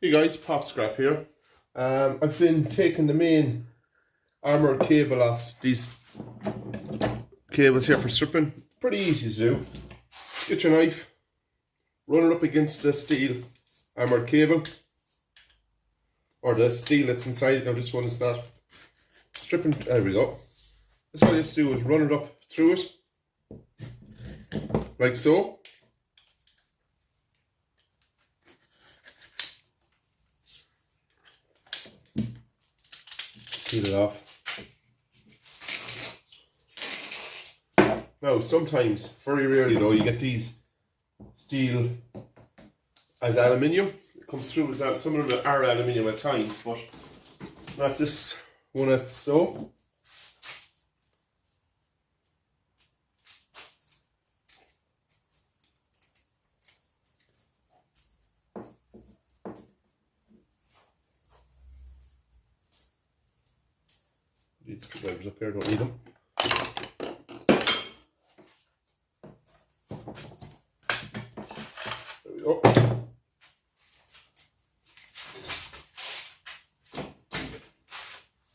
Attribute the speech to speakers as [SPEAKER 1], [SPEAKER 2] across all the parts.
[SPEAKER 1] Hey guys, Pop Scrap here. I've been taking the main armoured cable off these cables here for stripping. Pretty easy to do. Get your knife, run it up against the steel armoured cable, or the steel that's inside it. Now this one is not stripping. There we go. That's all you have to do is run it up through it, like so. Peel it off. Now, sometimes, very rarely though, you get these steel as aluminium. It comes through as that. Some of them are aluminium at times, but not this one that's so. These screwdrivers up here, don't need them. There we go.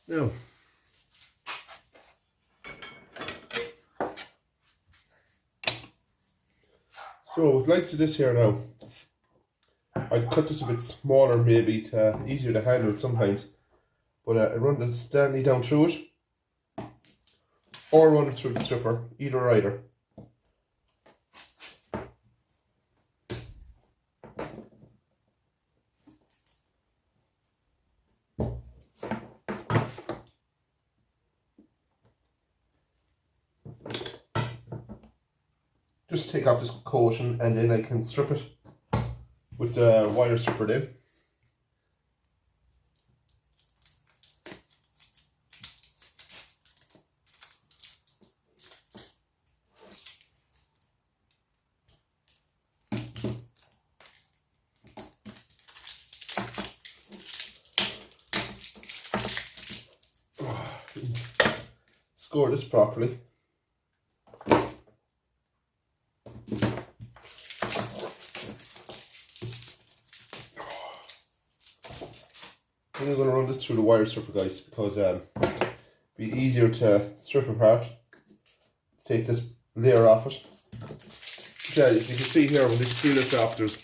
[SPEAKER 1] Now, so with likes of this here now, I'd cut this a bit smaller maybe to easier to handle sometimes, but I run the Stanley down through it, or run it through the stripper, either or either. Just take off this coating and then I can strip it with the wire stripper then. Score this properly. I'm going to run this through the wire stripper, guys, because it'll be easier to strip apart. Take this layer off it. Yeah, as you can see here, when you peel this off, there's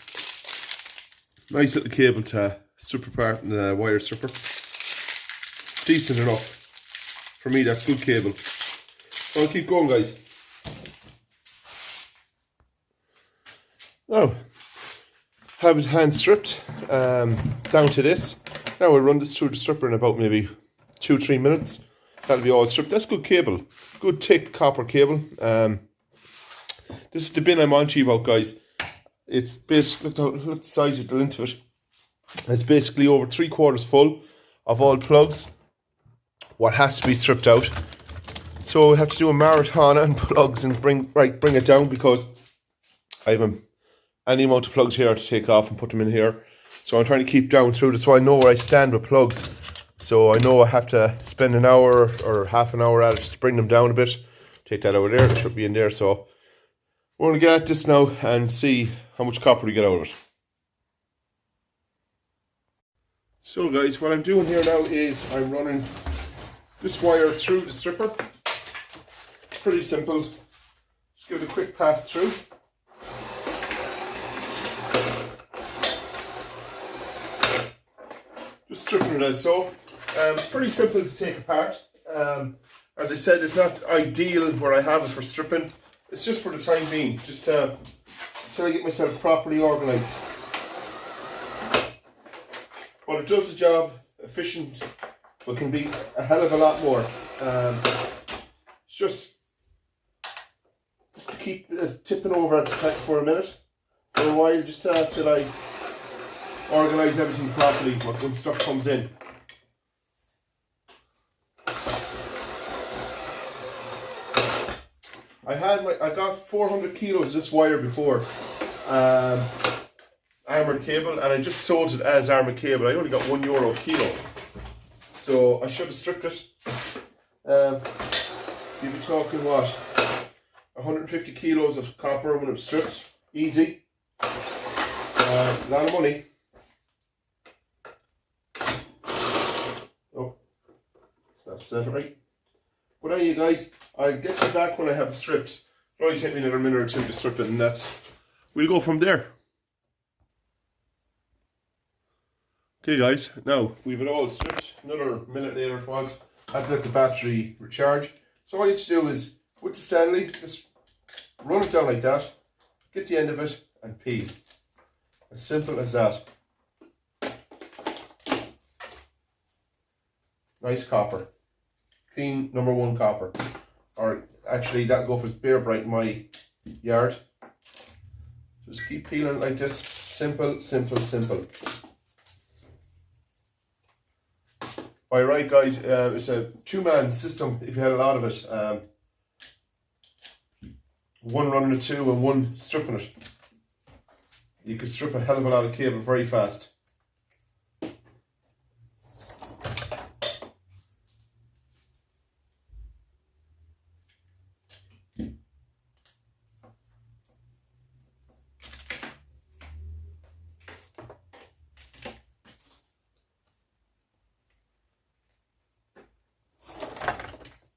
[SPEAKER 1] a nice little cable to strip apart in the wire stripper. Decent enough. For me, that's good cable. So I'll keep going, guys. Now, have it hand stripped down to this. Now we'll run this through the stripper in about maybe 2-3 minutes. That'll be all stripped. That's good cable. Good thick copper cable. This is the bin I'm on to you about, guys. It's basically, look at the size of the length of it. It's basically over 3/4 full of all plugs. What has to be stripped out. So we have to do a marathon on plugs and bring it down, because I have any amount of plugs here to take off and put them in here. So I'm trying to keep down through this, so I know where I stand with plugs. So I know I have to spend an hour or half an hour at it to bring them down a bit. Take that over there, it should be in there. So we're going to get at this now and see how much copper we get out of it. So guys, what I'm doing here now is I'm running this wire through the stripper. Pretty simple. Just give it a quick pass through. Just stripping it as so. It's pretty simple to take apart. As I said, it's not ideal where I have it for stripping. It's just for the time being, just till I get myself properly organised. But it does the job, efficient, but can be a hell of a lot more. It's just to keep tipping over for a minute, for a while, just till I organise everything properly when stuff comes in. I got 400 kilos of this wire before, armoured cable, and I just sold it as armoured cable. I only got €1 a kilo, so I should have stripped it. You'd be talking what, 150 kilos of copper when it was stripped, easy. A lot of money. That's that right. But anyway guys, I'll get you back when I have it stripped. It'll only take me another minute or two to strip it, and we'll go from there. Okay guys, now we've it all stripped. Another minute later it was. I have to let the battery recharge. So all you have to do is, with the Stanley, just run it down like that, get the end of it and peel. As simple as that. Nice copper. Clean #1 copper. Or actually that'll go for bare bright in my yard. Just keep peeling like this. Simple, simple, simple. Alright guys, it's a 2-man system if you had a lot of it. One running the 2 and one stripping it. You could strip a hell of a lot of cable very fast.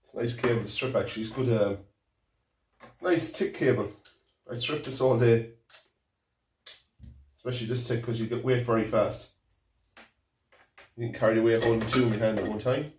[SPEAKER 1] It's a nice cable to strip actually. It's good, nice thick cable. I'd strip this all day. Especially this thick because you get weight very fast. You can carry the weight holding 2 in your hand at one time.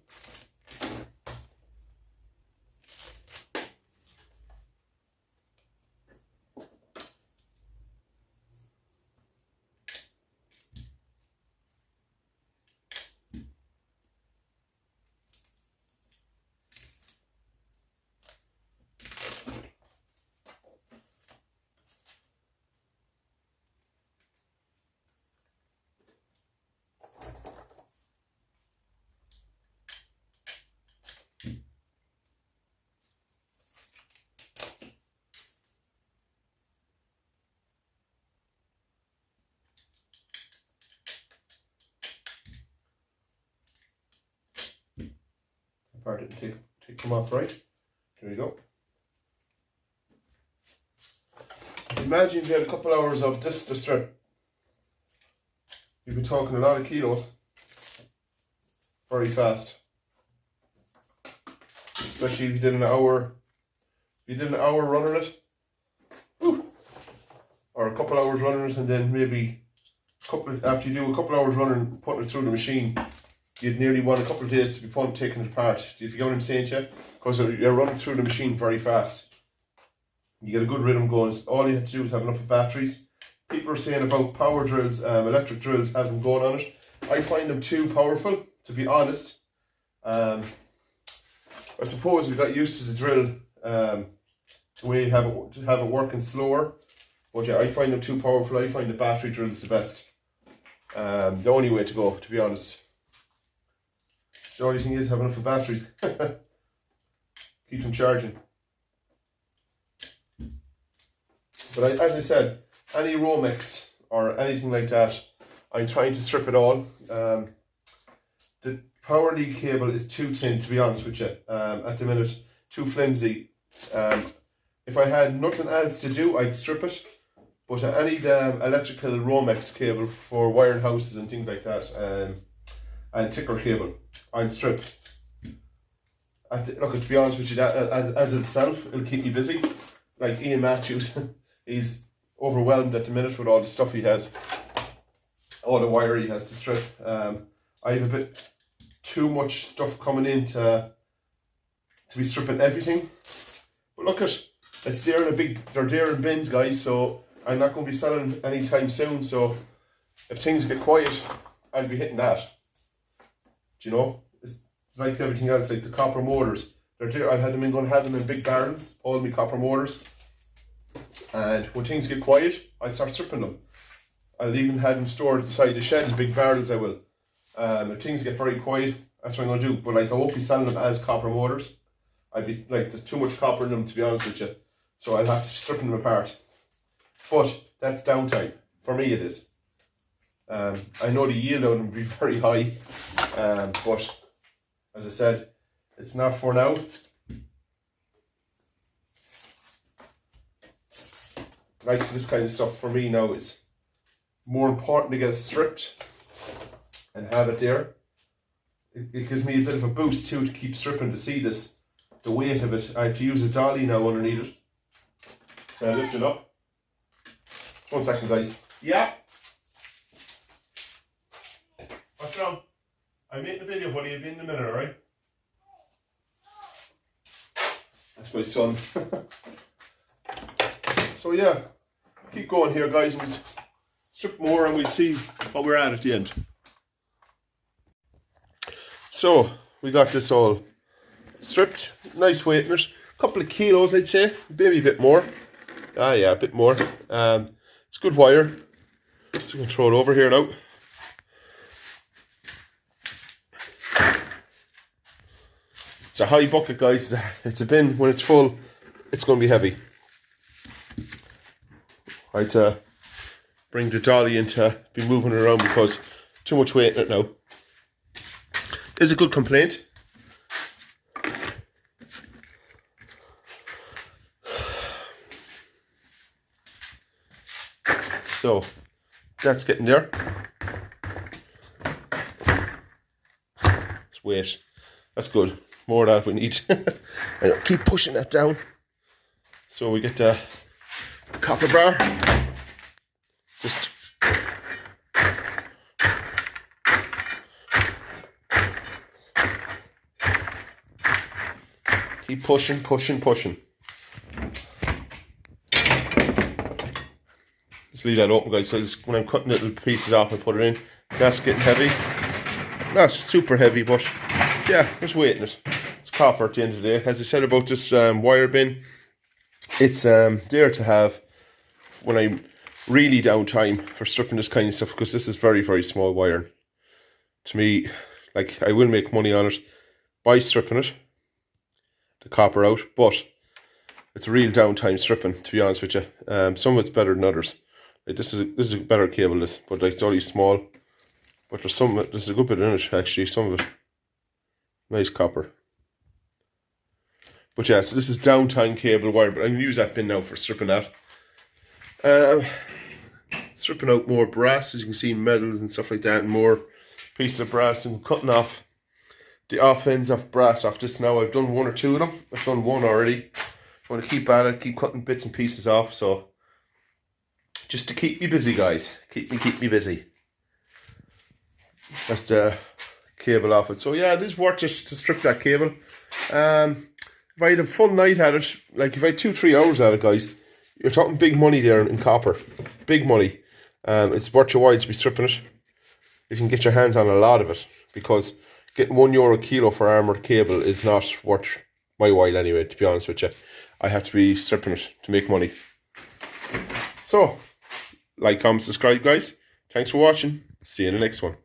[SPEAKER 1] Part it and take them off right. There we go. Imagine if you had a couple hours of this to strip. You'd be talking a lot of kilos. Very fast. Especially if you did an hour. If you did an hour running it. Woo, or a couple hours running it, and then maybe after you do a couple hours running, putting it through the machine, you'd nearly want a couple of days to be taking it apart. Do you get what I'm saying to you? Because you're running through the machine very fast. You get a good rhythm going. All you have to do is have enough batteries. People are saying about power drills, electric drills, have them going on it. I find them too powerful, to be honest. I suppose we got used to the drill, the way you have it working slower. But yeah, I find them too powerful. I find the battery drill is the best. The only way to go, to be honest. The only thing is have enough batteries. Keep them charging. But as I said, any Romex or anything like that, I'm trying to strip it all. The power lead cable is too thin, to be honest with you. At the minute, too flimsy. If I had nothing else to do, I'd strip it. But I need electrical Romex cable for wiring houses and things like that, and ticker cable. I'd strip. Look, to be honest with you, that as itself, it'll keep me busy. Like Ian Matthews, he's overwhelmed at the minute with all the stuff he has, all the wire he has to strip. I have a bit too much stuff coming in to be stripping everything. But look it's there in they're there in bins, guys. So I'm not going to be selling anytime soon. So if things get quiet, I'll be hitting that. Do you know? It's like everything else, like the copper motors. They're there. I'll have them in big barrels, all my copper motors. And when things get quiet, I'll start stripping them. I'll even have them stored at the side of the shed, big barrels I will. If things get very quiet, that's what I'm going to do. But like I won't be selling them as copper motors. I'd be like, there's too much copper in them, to be honest with you. So I'll have to strip them apart. But that's downtime. For me it is. I know the yield on them will be very high. But as I said, it's not for now. Like this kind of stuff for me now, it's more important to get it stripped and have it there it gives me a bit of a boost too to keep stripping to see this, the weight of it. I have to use a dolly now underneath it. So I lift it up. 1 second, guys. Yeah. What's wrong? I'm making a video, buddy. I'll be in a minute, alright? That's my son. So yeah, keep going here, guys. We'll strip more and we'll see what we're at the end. So we got this all stripped. Nice weight in it. A couple of kilos, I'd say. Maybe a bit more. Ah, yeah, a bit more. It's good wire. So we can throw it over here now. It's a high bucket, guys. It's a bin. When it's full, it's going to be heavy. I had to bring the dolly in to be moving it around because too much weight in it now. It's a good complaint. So that's getting there. It's weight. That's good. More of that we need. And keep pushing that down. So we get the copper bar. Just keep pushing, pushing, pushing. Just leave that open, guys. So just, when I'm cutting little pieces off, I put it in. That's getting heavy. Not super heavy, but yeah, there's weight in it. It's copper at the end of the day. As I said about this wire bin, it's there to have when I'm really downtime for stripping this kind of stuff, because this is very, very small wire. To me, like, I will make money on it by stripping it, the copper out, but it's a real downtime stripping, to be honest with you. Some of it's better than others. Like this is a better cable, this, but like it's only small. But there's some of it, there's a good bit in it actually, some of it. Nice copper. But yeah, so this is downtime cable wire, but I'm gonna use that bin now for stripping that. Stripping out more brass, as you can see, metals and stuff like that, and more pieces of brass, and cutting off the off ends of brass off this now. I've done 1 or 2 of them. I've done 1 already. I want to keep at it, keep cutting bits and pieces off, so just to keep me busy, guys. Keep me busy. That's the cable off it. So yeah, it is worth it to strip that cable. If I had a full night at it, like if I had 2-3 hours at it, guys, you're talking big money there in copper. Big money. It's worth your while to be stripping it. You can get your hands on a lot of it, because getting €1 a kilo for armoured cable is not worth my while anyway, to be honest with you. I have to be stripping it to make money. So, like, comment, subscribe, guys. Thanks for watching. See you in the next one.